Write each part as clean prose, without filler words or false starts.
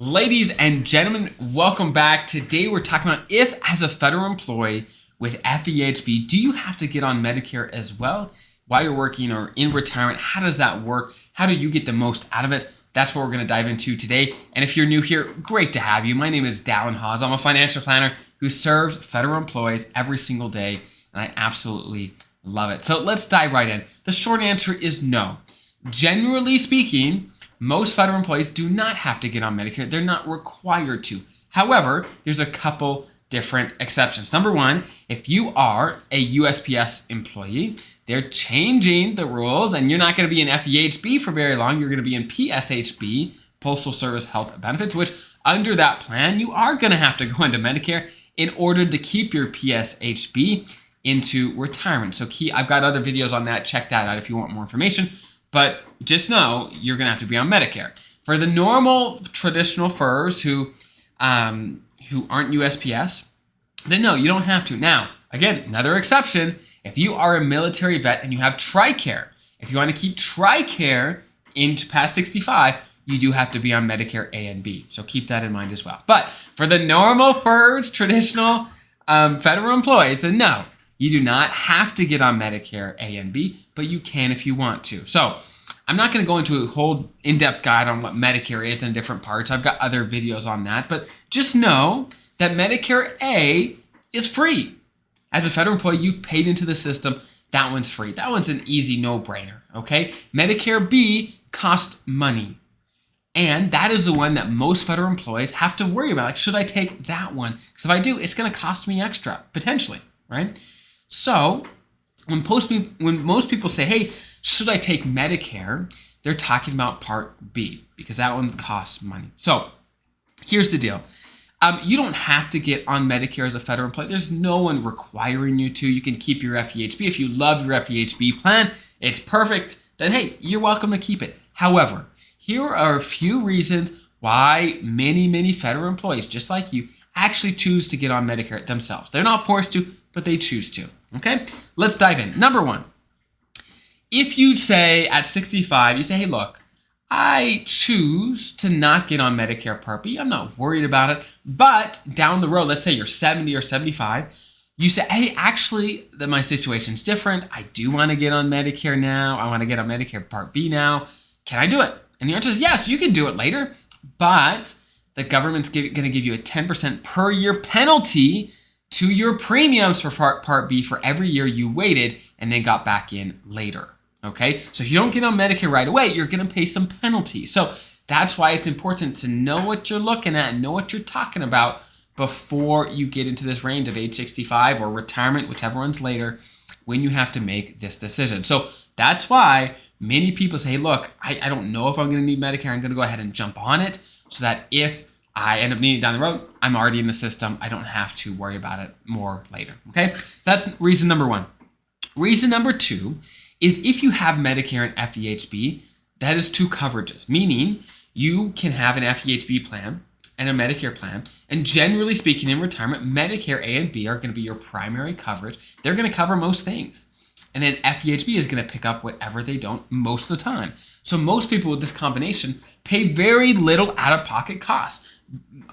Ladies and gentlemen, welcome back. Today we're talking about if, as a federal employee with FEHB, do you have to get on Medicare as well while you're working or in retirement? How does that work? How do you get the most out of it? That's what we're going to dive into today. And if you're new here, great to have you. My name is Dallin Hawes. I'm a financial planner who serves federal employees every single day, and I absolutely love it. So let's dive right in. The short answer is no. Generally speaking, most federal employees do not have to get on Medicare. They're not required to. However, there's a couple different exceptions. Number one, if you are a USPS employee, they're changing the rules and you're not going to be in FEHB for very long. You're going to be in PSHB, Postal Service Health Benefits, which under that plan, you are going to have to go into Medicare in order to keep your PSHB into retirement. So I've got other videos on that. Check that out if you want more information. But just know you're going to have to be on Medicare. For the normal traditional FERS who aren't USPS, then no, you don't have to. Now, again, another exception, if you are a military vet and you have TRICARE, if you want to keep TRICARE into past 65, you do have to be on Medicare A and B. So keep that in mind as well. But for the normal FERS, traditional federal employees, then no. You do not have to get on Medicare A and B, but you can if you want to. So I'm not going to go into a whole in-depth guide on what Medicare is in different parts. I've got other videos on that, but just know that Medicare A is free. As a federal employee, you paid into the system. That one's free. That one's an easy no-brainer, okay? Medicare B costs money. And that is the one that most federal employees have to worry about. Like, should I take that one? Because if I do, it's going to cost me extra, potentially, right? So when most people say, hey, should I take Medicare? They're talking about Part B because that one costs money. So here's the deal. You don't have to get on Medicare as a federal employee. There's no one requiring you to. You can keep your FEHB. If you love your FEHB plan, it's perfect. Then, hey, you're welcome to keep it. However, here are a few reasons why many federal employees, just like you, actually choose to get on Medicare themselves. They're not forced to, but they choose to. Okay, let's dive in. Number one, if you say at 65, you say, hey, look, I choose to not get on Medicare Part B. I'm not worried about it. But down the road, let's say you're 70 or 75, you say, hey, actually, my situation's different. I do want to get on Medicare now. I want to get on Medicare Part B now. Can I do it? And the answer is yes, you can do it later, but the government's going to give you a 10% per year penalty to your premiums for Part B for every year you waited and then got back in later, okay? So if you don't get on Medicare right away, you're gonna pay some penalty. So that's why it's important to know what you're looking at and know what you're talking about before you get into this range of age 65 or retirement, whichever one's later, when you have to make this decision. So that's why many people say, hey, look, I don't know if I'm gonna need Medicare. I'm gonna go ahead and jump on it so that if I end up needing it down the road, I'm already in the system. I don't have to worry about it more later, okay? That's reason number one. Reason number two is if you have Medicare and FEHB, that is two coverages, meaning you can have an FEHB plan and a Medicare plan. And generally speaking, in retirement, Medicare A and B are going to be your primary coverage. They're going to cover most things. And then FEHB is going to pick up whatever they don't most of the time. So most people with this combination pay very little out-of-pocket costs.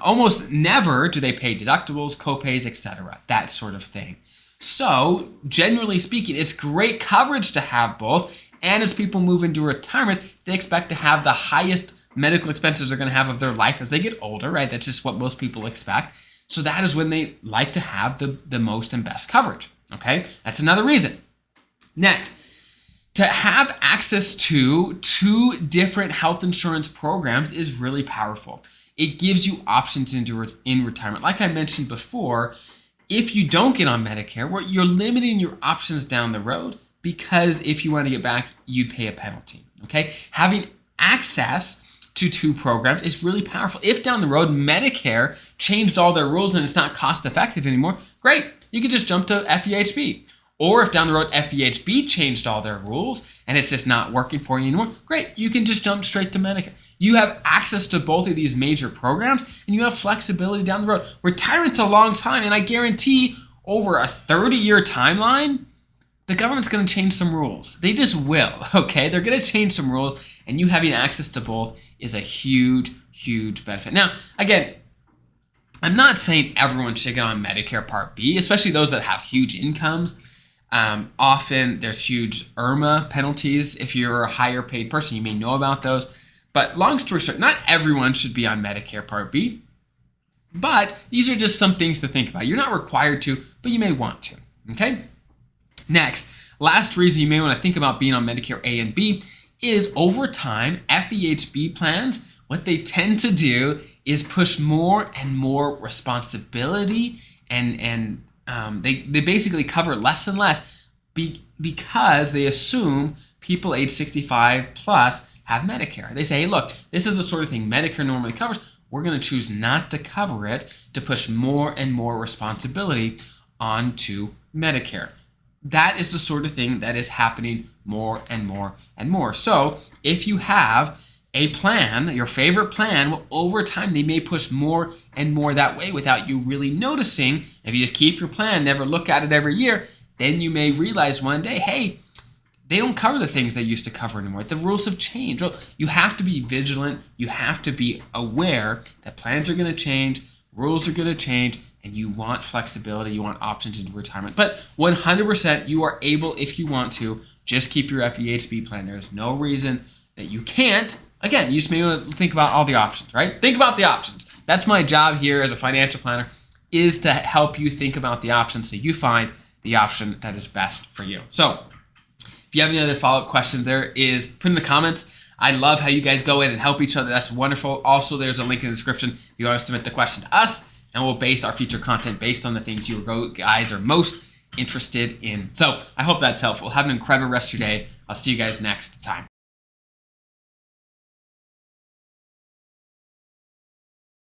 Almost never do they pay deductibles, copays, etc., that sort of thing. So generally speaking, it's great coverage to have both. And as people move into retirement, they expect to have the highest medical expenses they're going to have of their life as they get older, right? That's just what most people expect. So that is when they like to have the most and best coverage, okay? That's another reason. Next, to have access to two different health insurance programs is really powerful. It gives you options in retirement. Like I mentioned before, if you don't get on Medicare, you're limiting your options down the road because if you want to get back, you'd pay a penalty, okay? Having access to two programs is really powerful. If down the road Medicare changed all their rules and it's not cost effective anymore, great, you can just jump to FEHB. Or if down the road FEHB changed all their rules and it's just not working for you anymore, great, you can just jump straight to Medicare. You have access to both of these major programs and you have flexibility down the road. Retirement's a long time, and I guarantee over a 30-year timeline, the government's going to change some rules. They just will, okay? They're going to change some rules, and you having access to both is a huge, huge benefit. Now, again, I'm not saying everyone should get on Medicare Part B, especially those that have huge incomes. Often there's huge IRMA penalties. If you're a higher paid person, you may know about those. But long story short, not everyone should be on Medicare Part B. But these are just some things to think about. You're not required to, but you may want to. Okay? Next, last reason you may want to think about being on Medicare A and B is over time, FEHB plans, what they tend to do is push more and more responsibility, and they basically cover less and less because they assume people age 65 plus have Medicare. They say, hey, look, this is the sort of thing Medicare normally covers. We're going to choose not to cover it to push more and more responsibility onto Medicare. That is the sort of thing that is happening more and more and more. So if you have a plan, your favorite plan, well, over time they may push more and more that way without you really noticing. If you just keep your plan, never look at it every year, then you may realize one day, hey, they don't cover the things they used to cover anymore. The rules have changed. You have to be vigilant. You have to be aware that plans are going to change, rules are going to change, and you want flexibility. You want options into retirement. But 100% you are able, if you want to, just keep your FEHB plan. There's no reason that you can't. Again, you just may want to think about all the options, right? Think about the options. That's my job here as a financial planner, is to help you think about the options so you find the option that is best for you. So if you have any other follow-up questions, there is, put in the comments. I love how you guys go in and help each other. That's wonderful. Also, there's a link in the description if you want to submit the question to us, and we'll base our future content based on the things you guys are most interested in. So I hope that's helpful. Have an incredible rest of your day. I'll see you guys next time.